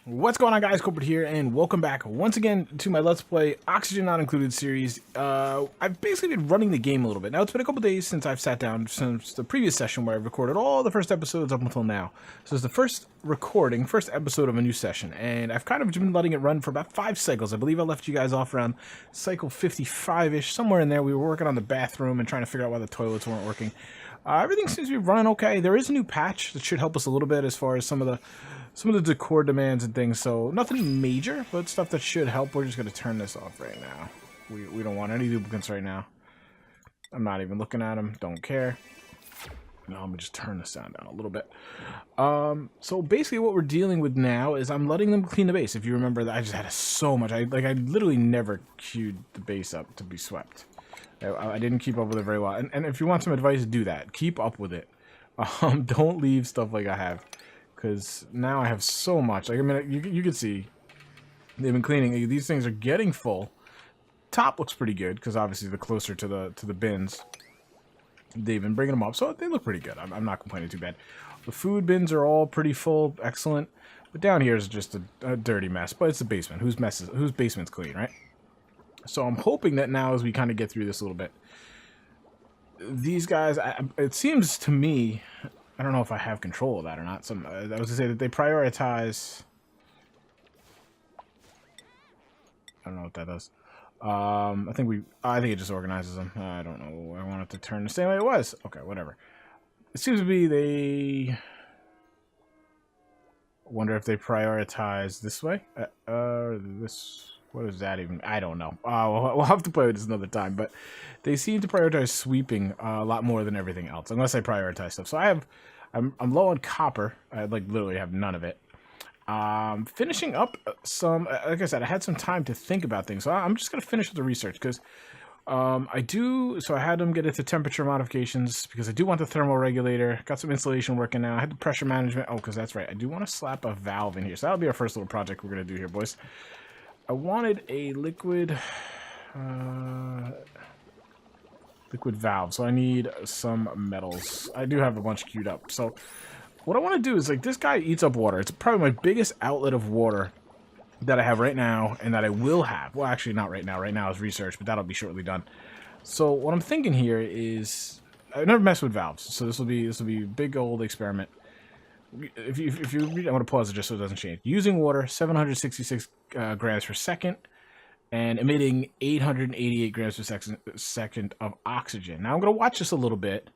What's going on, guys? Kulprit here, and welcome back once again to my Let's Play Oxygen Not Included series. I've basically been running the game a little bit. Now, it's been a couple days since I've sat down since the previous session where I recorded all the first episodes up until now. So it's the first episode of a new session, and I've kind of been letting it run for about 5 cycles. I believe I left you guys off around cycle 55-ish, somewhere in there. We were working on the bathroom and trying to figure out why the toilets weren't working. Everything seems to be running okay. There is a new patch that should help us a little bit as far as some of the decor demands and things, so nothing major, but stuff that should help. We're just going to turn this off right now. We don't want any duplicants right now. I'm not even looking at them. Don't care. No, I'm going to just turn the sound down a little bit. So basically what we're dealing with now is I'm letting them clean the base. If you remember, that I just had so much. I literally never queued the base up to be swept. I didn't keep up with it very well. And if you want some advice, do that. Keep up with it. Don't leave stuff like I have. Because now I have so much. Like, I mean, you can see they've been cleaning. These things are getting full. Top looks pretty good because obviously the closer to the bins, they've been bringing them up, so they look pretty good. I'm not complaining too bad. The food bins are all pretty full, excellent. But down here is just a dirty mess. But it's the basement. Whose basement's clean, right? So I'm hoping that now, as we kind of get through this a little bit, these guys, it seems to me. I don't know if I have control of that or not. I was going to say that they prioritize... I don't know what that does. I think it just organizes them. I don't know. I want it to turn the same way it was. Okay, whatever. It seems to be they... wonder if they prioritize this way. This... What is that even? I don't know. We'll have to play with this another time. But they seem to prioritize sweeping a lot more than everything else, unless I prioritize stuff. So I'm low on copper. I literally have none of it. Finishing up some. Like I said, I had some time to think about things, so I'm just gonna finish with the research because So I had them get into temperature modifications because I do want the thermal regulator. Got some insulation working now. I had the pressure management. Oh, because that's right. I do want to slap a valve in here. So that'll be our first little project we're gonna do here, boys. I wanted a liquid valve, so I need some metals. I do have a bunch queued up. So what I want to do is, like, this guy eats up water. It's probably my biggest outlet of water that I have right now and that I will have. Well, actually not right now. Right now is research, but that'll be shortly done. So what I'm thinking here is I've never messed with valves, so this will be a big old experiment. If you read, I'm going to pause it just so it doesn't change. Using water, 766 grams per second, and emitting 888 grams per second of oxygen. Now I'm going to watch this a little bit,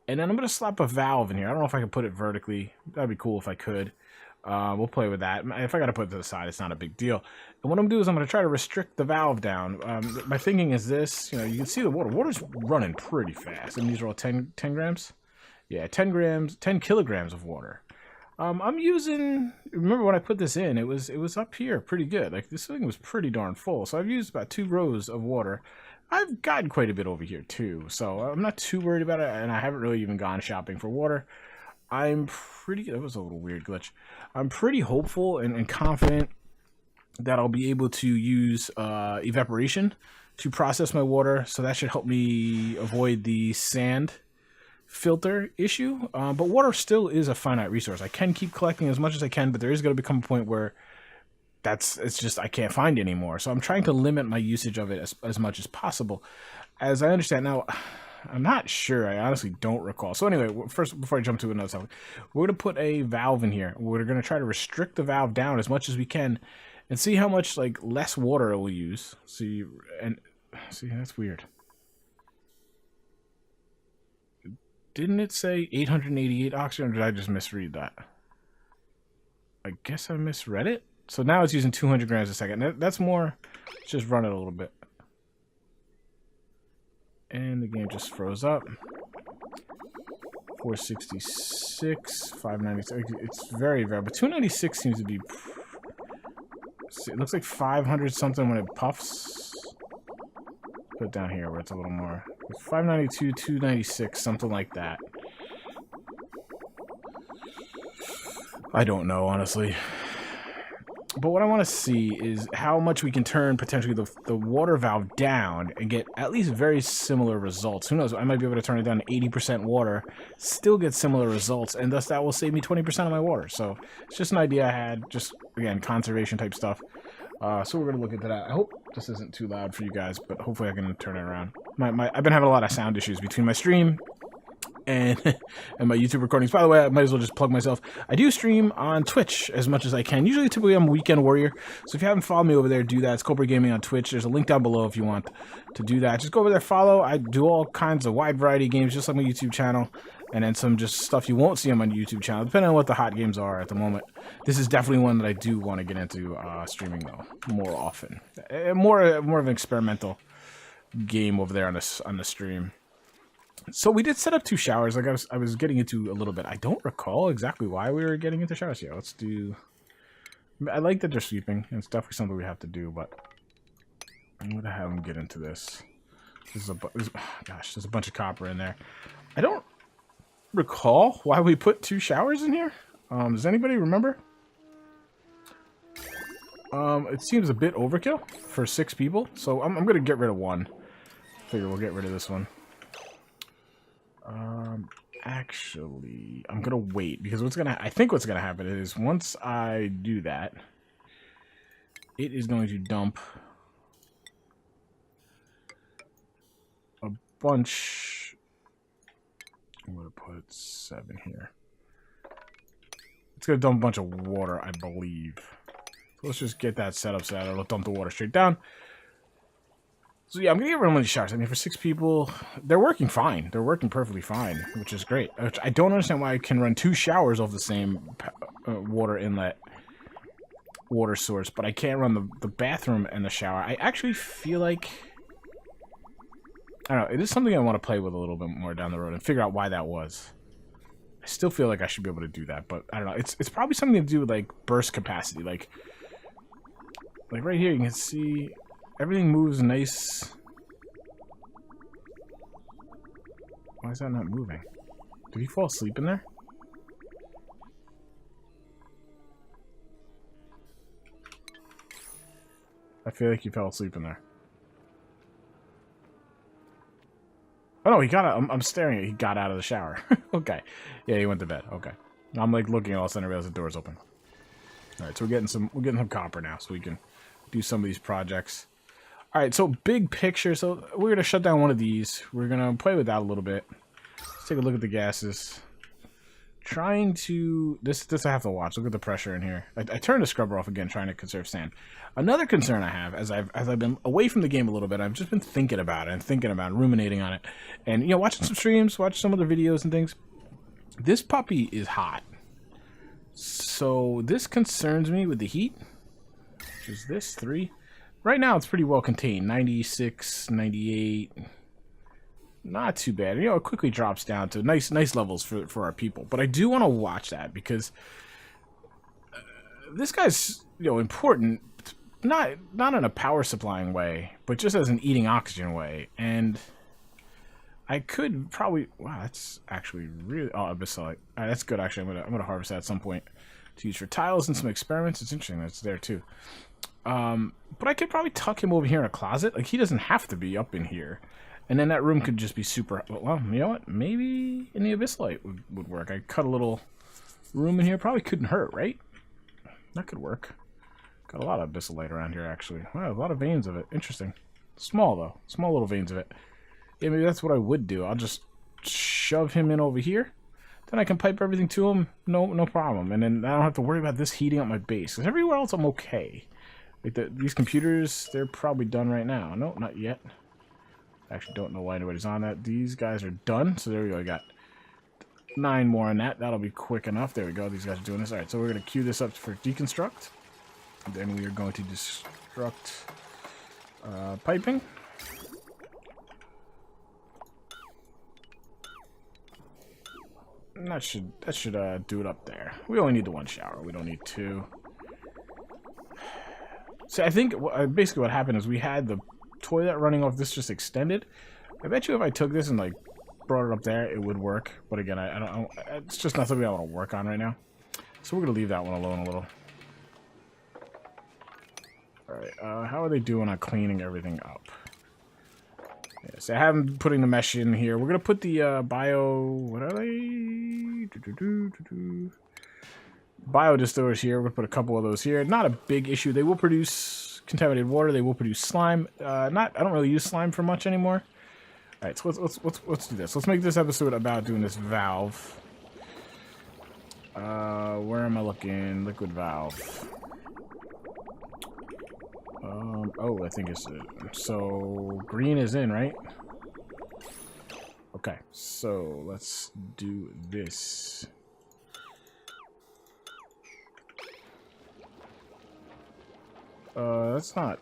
and then I'm going to slap a valve in here. I don't know if I can put it vertically. That'd be cool if I could. We'll play with that. If I got to put it to the side, it's not a big deal. And what I'm going to do is I'm going to try to restrict the valve down. My thinking is this. You know, you can see the water. Water's running pretty fast. And these are all 10 grams? Yeah, 10 kilograms of water. I'm using, remember when I put this in, it was up here pretty good. Like, this thing was pretty darn full. So I've used about 2 rows of water. I've gotten quite a bit over here too. So I'm not too worried about it. And I haven't really even gone shopping for water. That was a little weird glitch. I'm pretty hopeful and confident that I'll be able to use evaporation to process my water. So that should help me avoid the sand filter issue, but water still is a finite resource. I can keep collecting as much as I can, but there is going to become a point where it's just I can't find anymore. So I'm trying to limit my usage of it as much as possible. As I understand now, I'm not sure. I honestly don't recall. So anyway, first, before I jump to another topic, we're going to put a valve in here. We're going to try to restrict the valve down as much as we can and see how much less water it will use. See, that's weird. Didn't it say 888 oxygen, or did I just misread that? I guess I misread it. So now it's using 200 grams a second. That's more. Let's just run it a little bit. And the game just froze up. 466, 596. It's very, very. But 296 seems to be. It looks like 500 something when it puffs. Put it down here where it's a little more. 592, 296, something like that. I don't know, honestly. But what I want to see is how much we can turn potentially the water valve down and get at least very similar results. Who knows? I might be able to turn it down to 80% water, still get similar results, and thus that will save me 20% of my water. So it's just an idea I had, just, again, conservation type stuff. So we're going to look into that. I hope this isn't too loud for you guys, but hopefully I can turn it around. I've been having a lot of sound issues between my stream and my YouTube recordings. By the way, I might as well just plug myself. I do stream on Twitch as much as I can. Usually, typically, I'm a Weekend Warrior. So if you haven't followed me over there, do that. It's KulpritGaming on Twitch. There's a link down below if you want to do that. Just go over there, follow. I do all kinds of wide variety of games, just like my YouTube channel. And then some just stuff you won't see on my YouTube channel, depending on what the hot games are at the moment. This is definitely one that I do want to get into streaming, though, more often. More of an experimental game over there on the stream. So we did set up 2 showers, like I was getting into a little bit. I don't recall exactly why we were getting into showers. Yeah, let's do... I like that they're sweeping, and it's definitely something we have to do, but I'm going to have them get into this. Gosh, there's a bunch of copper in there. I don't recall why we put 2 showers in here. Does anybody remember? It seems a bit overkill for 6 people, so I'm going to get rid of one. Figure we'll get rid of this one. Actually, I'm gonna wait because I think what's gonna happen is once I do that, it is going to dump a bunch. I'm gonna put 7 here. It's gonna dump a bunch of water, I believe. So let's just get that set up so that it'll dump the water straight down. So yeah, I'm going to get rid of one of these showers. I mean, for 6 people, they're working fine. They're working perfectly fine, which is great. I don't understand why I can run 2 showers off the same water inlet water source, but I can't run the bathroom and the shower. I actually feel like... I don't know. It is something I want to play with a little bit more down the road and figure out why that was. I still feel like I should be able to do that, but I don't know. It's probably something to do with, like, burst capacity. Like right here, you can see... Everything moves nice. Why is that not moving? Did he fall asleep in there? I feel like he fell asleep in there. Oh no, he got out. I'm staring at it. He got out of the shower. Okay. Yeah, he went to bed. Okay. I'm like looking at all of a sudden I realize the door's open. Alright, so we're getting some copper now so we can do some of these projects. Alright, so big picture. So we're going to shut down one of these. We're going to play with that a little bit. Let's take a look at the gases. Trying to... This I have to watch. Look at the pressure in here. I turned the scrubber off again, trying to conserve sand. Another concern I have, as I've been away from the game a little bit, I've just been thinking about it, ruminating on it. And, you know, watching some streams, watching some other videos and things. This puppy is hot. So this concerns me with the heat. Which is this, 3. Right now, it's pretty well contained. 96, 98. Not too bad. You know, it quickly drops down to nice levels for our people. But I do want to watch that because this guy's, you know, important. Not in a power supplying way, but just as an eating oxygen way. And I could probably... Wow, that's actually really... Oh, abyssite. Alright, that's good, actually. I'm gonna harvest that at some point to use for tiles and some experiments. It's interesting that it's there, too. But I could probably tuck him over here in a closet. Like, he doesn't have to be up in here. And then that room could just be super... Well, you know what? Maybe in the abyssite would work. I cut a little room in here. Probably couldn't hurt, right? That could work. Got a lot of abyssite around here, actually. Wow, a lot of veins of it. Interesting. Small, though. Small little veins of it. Yeah, maybe that's what I would do. I'll just shove him in over here. Then I can pipe everything to him. No problem. And then I don't have to worry about this heating up my base. Because everywhere else, I'm okay. Like, these computers, they're probably done right now. No, not yet. I actually don't know why anybody's on that. These guys are done. So there we go. I got 9 more on that. That'll be quick enough. There we go. These guys are doing this. All right, so we're going to queue this up for deconstruct. And then we are going to destruct piping. And that should do it up there. We only need the 1 shower. We don't need 2. See, I think basically what happened is we had the toilet running off this just extended. I bet you if I took this and like brought it up there, it would work. But again, I don't. It's just not something I want to work on right now. So we're gonna leave that one alone a little. Alright, how are they doing on cleaning everything up? Yes, I have them putting the mesh in here. We're going to put the bio... What are they? Bio distillers here. We're going to put a couple of those here. Not a big issue. They will produce contaminated water. They will produce slime. I don't really use slime for much anymore. Alright, so let's do this. Let's make this episode about doing this valve. Where am I looking? Liquid valve. Oh, I think it's... So, green is in, right? Okay, so let's do this. That's not...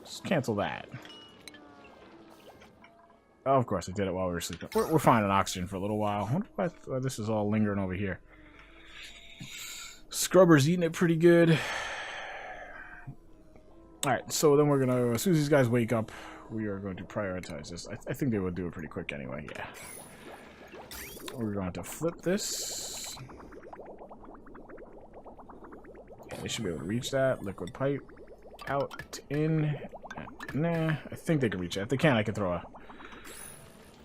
Just cancel that. Oh, of course, I did it while we were sleeping. We're finding oxygen for a little while. I wonder why this is all lingering over here. Scrubber's eating it pretty good. Alright, so then we're going to... As soon as these guys wake up, we are going to prioritize this. I think they will do it pretty quick anyway, yeah. We're going to flip this. They should be able to reach that. Liquid pipe. Out, in. Nah, I think they can reach it. If they can, I can throw a...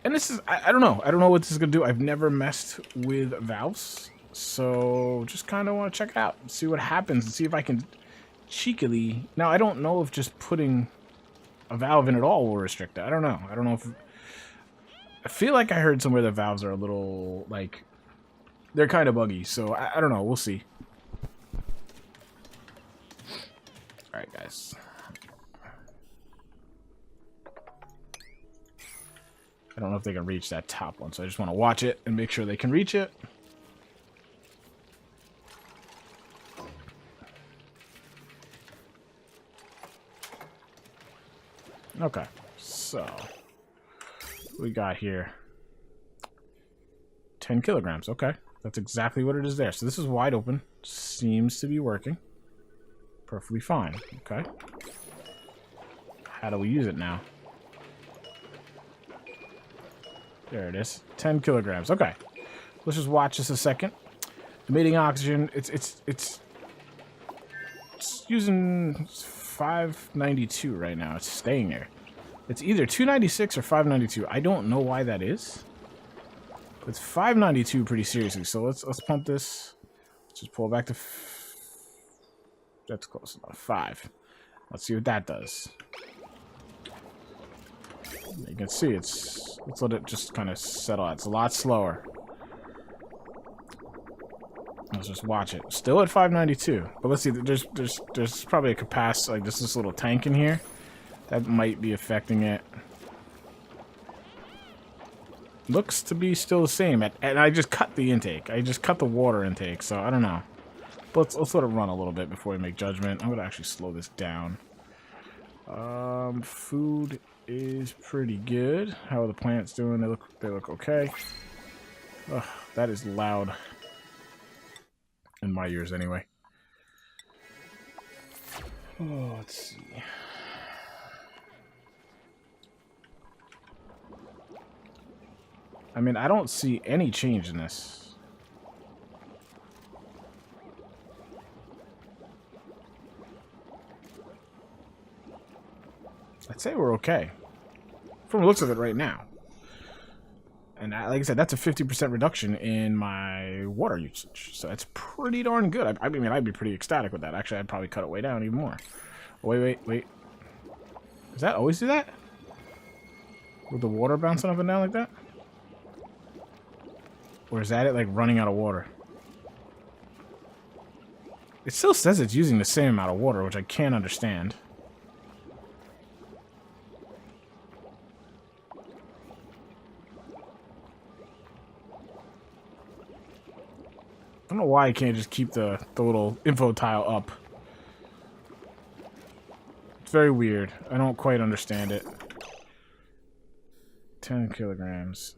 And this is... I don't know. I don't know what this is going to do. I've never messed with valves. So, just kind of want to check it out. See what happens. And see if I can cheekily... Now, I don't know if just putting a valve in at all will restrict it. I don't know. I don't know if... I feel like I heard somewhere that valves are a little, like... They're kind of buggy. So, I don't know. We'll see. Alright, guys. I don't know if they can reach that top one, so I just want to watch it and make sure they can reach it. Okay, so what we got here 10 kilograms. Okay, that's exactly what it is there. So this is wide open. Seems to be working perfectly fine. Okay, how do we use it now? There it is. 10 kilograms. Okay. Let's just watch this a second. Emitting oxygen. It's using 592 right now. It's staying there. It's either 296 or 592. I don't know why that is. It's 592 pretty seriously. So let's pump this. Let's just pull it back to... That's close enough. 5. Let's see what that does. You can see it's... Let's let it just kind of settle out. It's a lot slower. Let's just watch it. Still at 592. But let's see. There's probably a capacity, like this little tank in here. That might be affecting it. Looks to be still the same. And I just cut the intake. I just cut the water intake. So I don't know. But let's let it run a little bit before we make judgment. I'm going to actually slow this down. Food is pretty good. How are the plants doing? They look okay. Ugh, that is loud. In my ears, anyway. Oh, let's see. I mean, I don't see any change in this. I'd say we're okay. From the looks of it right now. And like I said, that's a 50% reduction in my water usage. So that's pretty darn good. I mean, I'd be pretty ecstatic with that. Actually, I'd probably cut it way down even more. Oh, wait. Does that always do that? With the water bouncing up and down like that? Or is that it, like, running out of water? It still says it's using the same amount of water, which I can't understand. I don't know why I can't just keep the little info tile up. It's very weird. I don't quite understand it. 10 kilograms.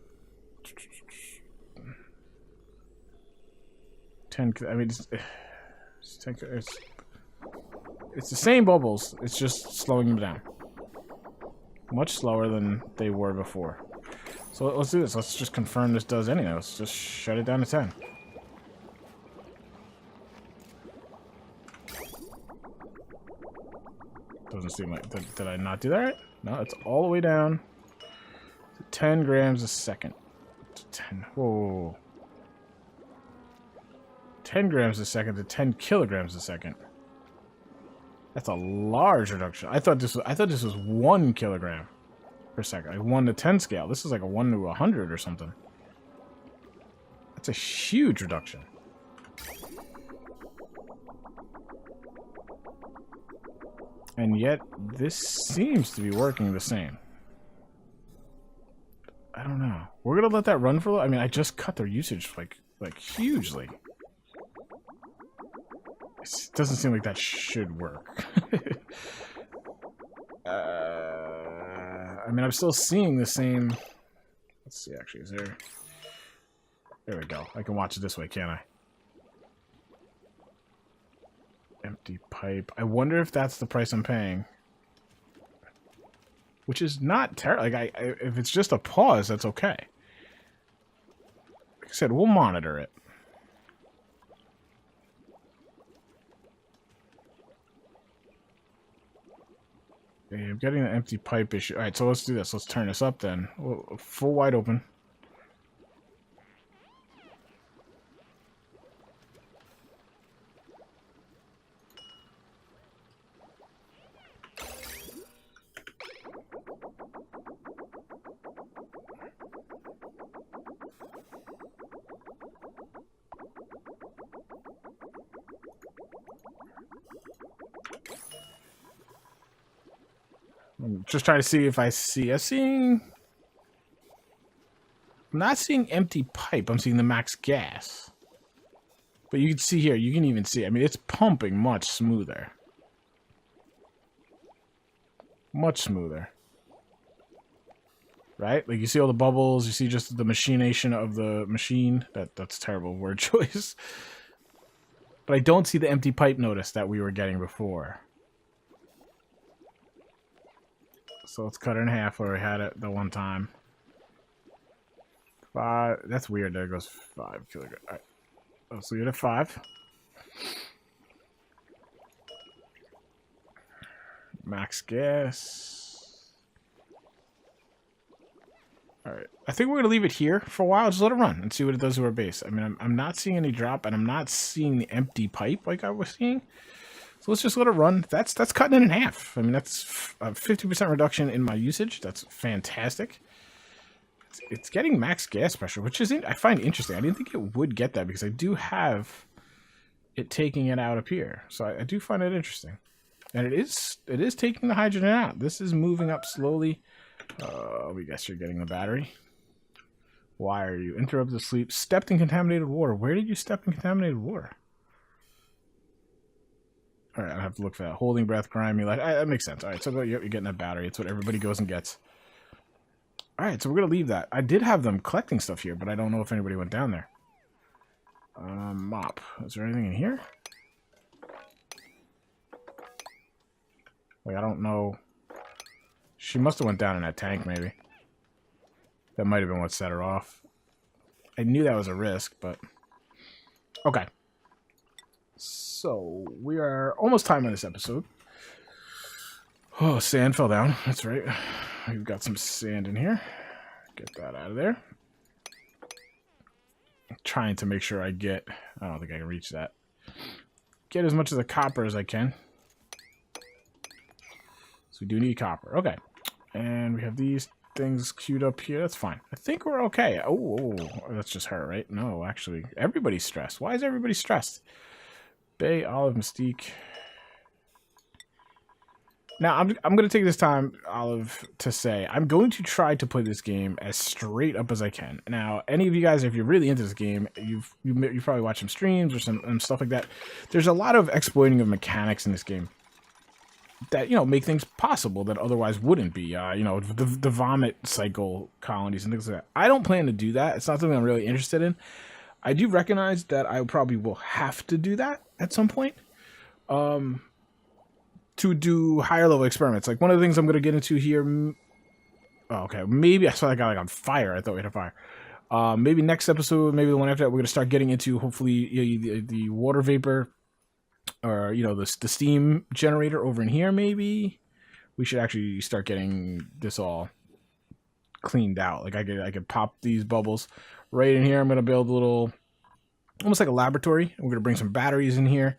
10. I mean, it's the same bubbles. It's just slowing them down. Much slower than they were before. So let's do this. Let's just confirm this does anything. Let's just shut it down to 10. doesn't seem like... Did I not do that right? No, it's all the way down to 10 grams a second. 10... Whoa. 10 grams a second to 10 kilograms a second. That's a large reduction. I thought this was 1 kilogram per second. Like 1 to 10 scale. This is like a 1 to 100 or something. That's a huge reduction. And yet, this seems to be working the same. I don't know. We're gonna let that run for a little. I mean, I just cut their usage like hugely. It doesn't seem like that should work. I mean, I'm still seeing the same. Let's see. Actually, is there? There we go. I can watch it this way, can't I? Empty pipe. I wonder if that's the price I'm paying. Which is not terrible. Like, if it's just a pause, that's okay. Like I said, we'll monitor it. Okay, I'm getting the empty pipe issue. Alright, so let's do this. Let's turn this up then. Full wide open. I'm just trying to see if I'm not seeing empty pipe. I'm seeing the max gas. But you can see here, you can even see, I mean, it's pumping much smoother. Much smoother. Right? Like, you see all the bubbles, you see just the machination of the machine. That's terrible word choice. But I don't see the empty pipe notice that we were getting before. So let's cut it in half where we had it the one time. 5. That's weird. There goes 5 kilograms. All right. Let's leave it at 5. Max gas. All right. I think we're going to leave it here for a while. Just let it run and see what it does to our base. I mean, I'm not seeing any drop, and I'm not seeing the empty pipe like I was seeing. So let's just let it run. That's cutting it in half. I mean, that's a 50% reduction in my usage. That's fantastic. It's getting max gas pressure, which is I find interesting. I didn't think it would get that because I do have it taking it out up here. So I do find it interesting. And it is taking the hydrogen out. This is moving up slowly. We guess you're getting the battery. Why are you interrupted sleep? Stepped in contaminated water. Where did you step in contaminated water? All right, I have to look for that. Holding breath, grimy light. That makes sense. All right, so you're getting that battery. It's what everybody goes and gets. All right, so we're going to leave that. I did have them collecting stuff here, but I don't know if anybody went down there. Mop. Is there anything in here? Like, I don't know. She must have went down in that tank, maybe. That might have been what set her off. I knew that was a risk, but... Okay. So, we are almost time on this episode. Oh, sand fell down. That's right. We've got some sand in here. Get that out of there. I'm trying to make sure I get... I don't think I can reach that. Get as much of the copper as I can. So we do need copper. Okay. And we have these things queued up here. That's fine. I think we're okay. Oh, that's just her, right? No, actually, everybody's stressed. Why is everybody stressed? Bay, Olive, Mystique. Now, I'm going to take this time, Olive, to say I'm going to try to play this game as straight up as I can. Now, any of you guys, if you're really into this game, you've probably watched some streams or some stuff like that. There's a lot of exploiting of mechanics in this game that, you know, make things possible that otherwise wouldn't be. You know, the vomit cycle colonies and things like that. I don't plan to do that. It's not something I'm really interested in. I do recognize that I probably will have to do that at some point. To do higher level experiments. Like one of the things I'm going to get into here. Oh, okay. Maybe I saw that guy like on fire. I thought we had a fire. Maybe next episode, maybe the one after that, we're going to start getting into hopefully, you know, the water vapor or, you know, the steam generator over in here, maybe. we should actually start getting this all cleaned out. Like I could pop these bubbles right in here. I'm going to build a little, almost like a laboratory. We're going to bring some batteries in here.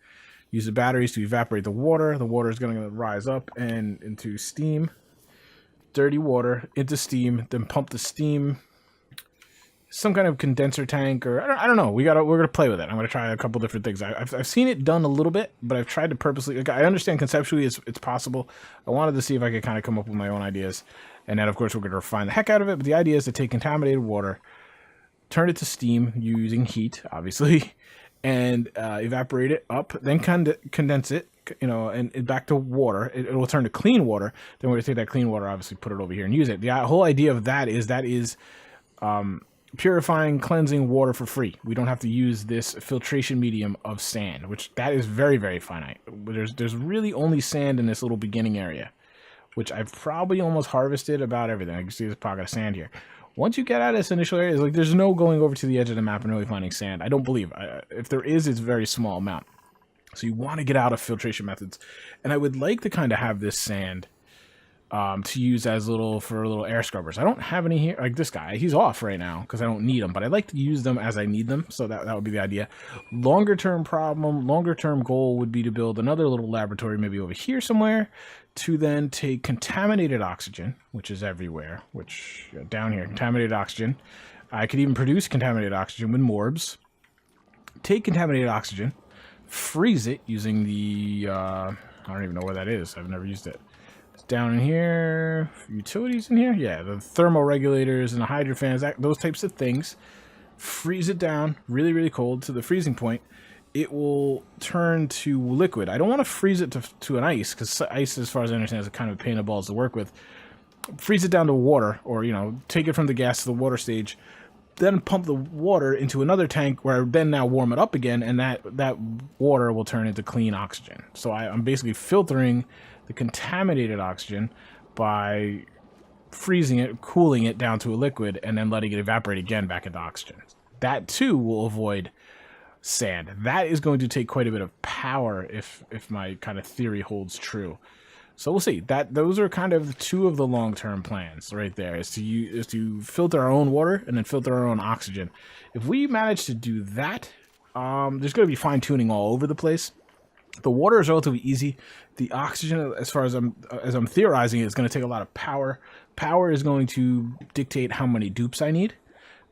Use the batteries to evaporate the water. The water is going to rise up and into steam. Dirty water into steam, then pump the steam. Some kind of condenser tank, or I don't know. We're gonna play with it. I'm gonna try a couple different things. I've seen it done a little bit, but I've tried to purposely. Like, I understand conceptually it's possible. I wanted to see if I could kind of come up with my own ideas, and then of course we're gonna refine the heck out of it. But the idea is to take contaminated water, turn it to steam using heat, obviously, and evaporate it up, then condense it, you know, and back to water. It will turn to clean water. Then we're gonna take that clean water, obviously, put it over here and use it. The whole idea of that is purifying, cleansing water for free. We don't have to use this filtration medium of sand, which that is very, very finite. There's really only sand in this little beginning area, which I've probably almost harvested about everything. I can see this pocket of sand here. Once you get out of this initial area, it's like there's no going over to the edge of the map and really finding sand. I don't believe. If there is, it's a very small amount. So you want to get out of filtration methods. And I would like to kind of have this sand to use as little air scrubbers. I don't have any here. Like this guy, he's off right now because I don't need them, but I'd like to use them as I need them. So that would be the idea. Longer term goal would be to build another little laboratory, maybe over here somewhere, to then take contaminated oxygen, which is everywhere, which down here, contaminated oxygen. I could even produce contaminated oxygen with morbs. Take contaminated oxygen, freeze it using the, I don't even know where that is. I've never used it. It's down in here, utilities in here. Yeah, the thermoregulators and the hydrofans, those types of things. Freeze it down really, really cold to the freezing point. It will turn to liquid. I don't want to freeze it to an ice, because ice, as far as I understand, is a kind of a pain in the balls to work with. Freeze it down to water, or, you know, take it from the gas to the water stage, then pump the water into another tank where I then now warm it up again, and that water will turn into clean oxygen. So I'm basically filtering the contaminated oxygen by freezing it, cooling it down to a liquid, and then letting it evaporate again back into oxygen. That too will avoid sand. That is going to take quite a bit of power if my kind of theory holds true. So we'll see. Those are kind of two of the long-term plans right there, is to filter our own water and then filter our own oxygen. If we manage to do that, there's going to be fine-tuning all over the place. The water is relatively easy. The oxygen, as far as I'm theorizing, is going to take a lot of power. Power is going to dictate how many dupes I need,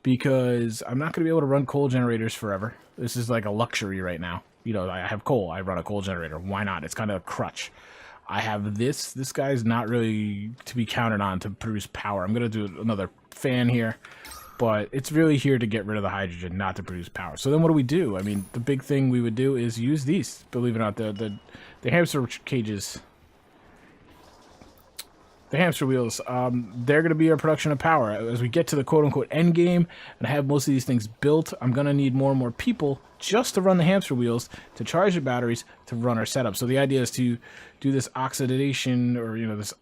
because I'm not going to be able to run coal generators forever. This is like a luxury right now. You know, I have coal. I run a coal generator. Why not? It's kind of a crutch. I have this. This guy's not really to be counted on to produce power. I'm going to do another fan here, but it's really here to get rid of the hydrogen, not to produce power. So then what do we do? I mean, the big thing we would do is use these. Believe it or not, the hamster cages, the hamster wheels, they're going to be our production of power. As we get to the quote-unquote end game and have most of these things built, I'm going to need more and more people just to run the hamster wheels, to charge the batteries, to run our setup. So the idea is to do this oxidation, or, you know, this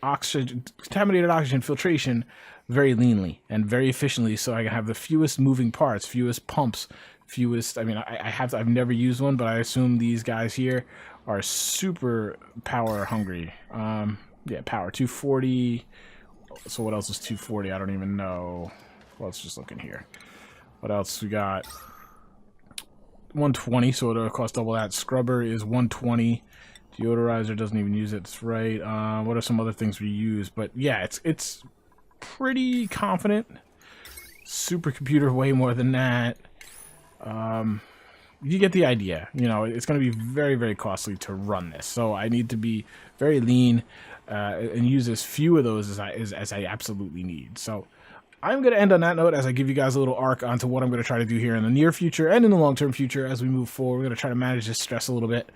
contaminated oxygen filtration very leanly and very efficiently, so I can have the fewest moving parts, fewest pumps, fewest. I mean, I've never used one, but I assume these guys here are super power hungry. Yeah, power 240. So what else is 240? I don't even know. Well, let's just look in here. What else we got? 120, so it'll cost double that. Scrubber is 120. Deodorizer doesn't even use it. It's right. What are some other things we use? But yeah, it's pretty confident. Supercomputer way more than that. You get the idea. You know, it's going to be very, very costly to run this. So I need to be very lean and use as few of those as I absolutely need. So I'm going to end on that note as I give you guys a little arc onto what I'm going to try to do here in the near future and in the long-term future as we move forward. We're going to try to manage this stress a little bit.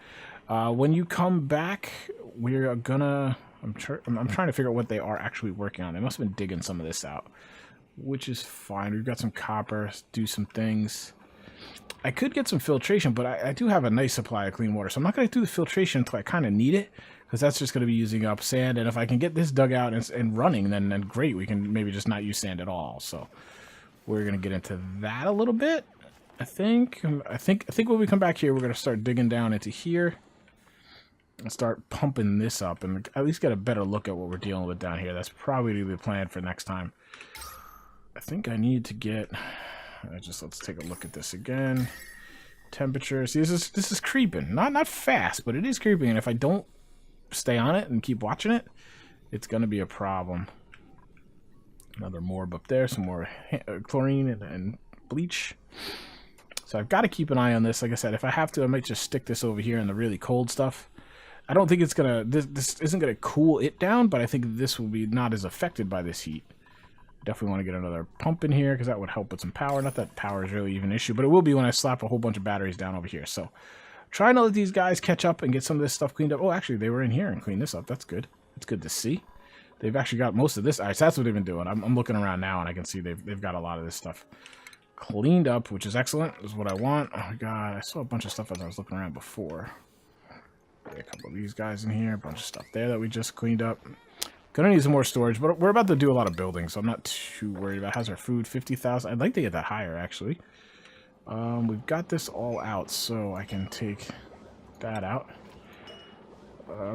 When you come back, we're gonna. I'm trying to figure out what they are actually working on. They must have been digging some of this out, which is fine. We've got some copper. Do some things. I could get some filtration, but I do have a nice supply of clean water, so I'm not going to do the filtration until I kind of need it, because that's just going to be using up sand. And if I can get this dug out and running, then great. We can maybe just not use sand at all. So we're going to get into that a little bit. I think when we come back here, we're going to start digging down into here. and start pumping this up and at least get a better look at what we're dealing with down here. That's probably the plan for next time. I think I need to get... let's take a look at this again. Temperature. See, this is creeping. Not fast, but it is creeping. And if I don't stay on it and keep watching it, it's going to be a problem. Another morb up there. Some more chlorine and bleach. So I've got to keep an eye on this. Like I said, if I have to, I might just stick this over here in the really cold stuff. I don't think it's going to... This isn't going to cool it down, but I think this will be not as affected by this heat. Definitely want to get another pump in here because that would help with some power. Not that power is really even an issue, but it will be when I slap a whole bunch of batteries down over here. So trying to let these guys catch up and get some of this stuff cleaned up. Oh, actually, they were in here and cleaned this up. That's good. It's good to see. They've actually got most of this. All right, so that's what they've been doing. I'm looking around now, and I can see they've got a lot of this stuff cleaned up, which is excellent. Is what I want. Oh, my God. I saw a bunch of stuff as I was looking around before. A couple of these guys in here. A bunch of stuff there that we just cleaned up. Gonna need some more storage, but we're about to do a lot of building, so I'm not too worried about. How's our food? 50,000. I'd like to get that higher, actually. We've got this all out, so I can take that out.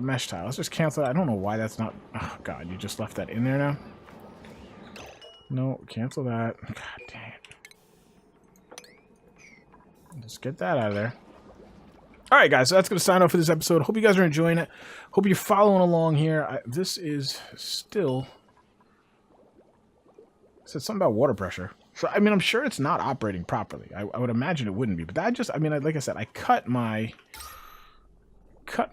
Mesh tile. Let's just cancel that. I don't know why that's not... Oh, God, you just left that in there now? No, cancel that. God dang it. Just get that out of there. Alright, guys, so that's going to sign off for this episode. Hope you guys are enjoying it. Hope you're following along here. This is still... It said something about water pressure. So, I mean, I'm sure it's not operating properly. I would imagine it wouldn't be. But that just... I mean, like I said, I cut my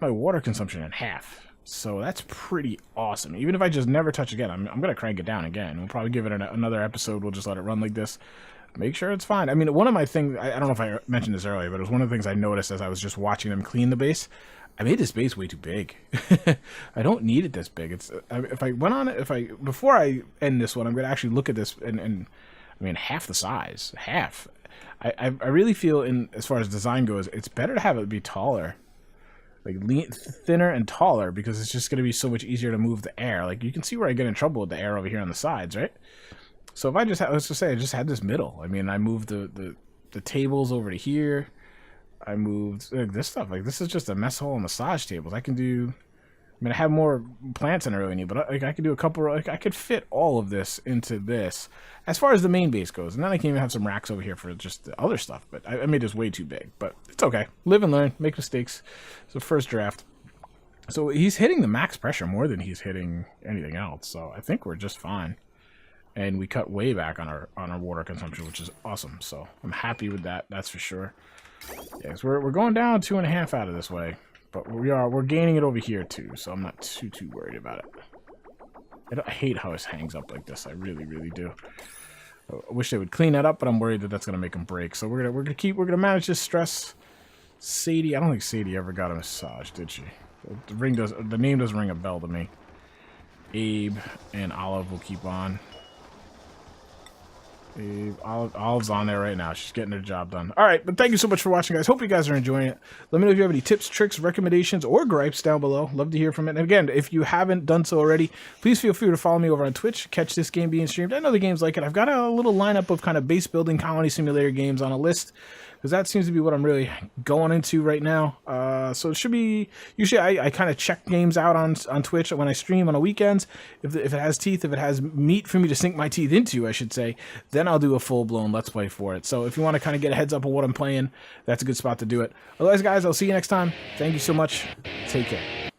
water consumption in half. So that's pretty awesome. Even if I just never touch again, I'm going to crank it down again. We'll probably give it another episode. We'll just let it run like this. Make sure it's fine. I mean, one of my things, I don't know if I mentioned this earlier, but it was one of the things I noticed as I was just watching them clean the base. I made this base way too big. I don't need it this big. It's if I went on it, before I end this one, I'm going to actually look at this and I mean, half the size. Half. I really feel, as far as design goes, it's better to have it be taller. Like, thinner and taller, because it's just going to be so much easier to move the air. Like, you can see where I get in trouble with the air over here on the sides, right? So if I just had, let's just say I just had this middle. I mean, I moved the tables over to here. I moved this stuff. Like, this is just a mess hole of massage tables. I can do... I mean, I have more plants than I really need, but like, I could do a couple... Like, I could fit all of this into this as far as the main base goes. And then I can even have some racks over here for just the other stuff. But I made this way too big. But it's okay. Live and learn. Make mistakes. It's the first draft. So he's hitting the max pressure more than he's hitting anything else. So I think we're just fine. And we cut way back on our water consumption, which is awesome. So I'm happy with that. That's for sure. Yes, we're going down 2.5 out of this way, but we're gaining it over here too. So I'm not too worried about it. I hate how it hangs up like this. I really do. I wish they would clean that up, but I'm worried that that's gonna make them break. So we're gonna manage this stress. Sadie, I don't think Sadie ever got a massage, did she? The name doesn't ring a bell to me. Abe and Olive will keep on. Olive's on there right now. She's getting her job done. Alright, but thank you so much for watching, guys. Hope you guys are enjoying it. Let me know if you have any tips, tricks, recommendations, or gripes down below. Love to hear from it. And again, if you haven't done so already, please feel free to follow me over on Twitch. Catch this game being streamed and other games like it. I've got a little lineup of kind of base building colony simulator games on a list, because that seems to be what I'm really going into right now. So it should be... Usually I kind of check games out on Twitch when I stream on the weekends. If it has teeth, if it has meat for me to sink my teeth into, I should say, then I'll do a full-blown Let's Play for it. So if you want to kind of get a heads up of what I'm playing, that's a good spot to do it. Otherwise, guys, I'll see you next time. Thank you so much. Take care.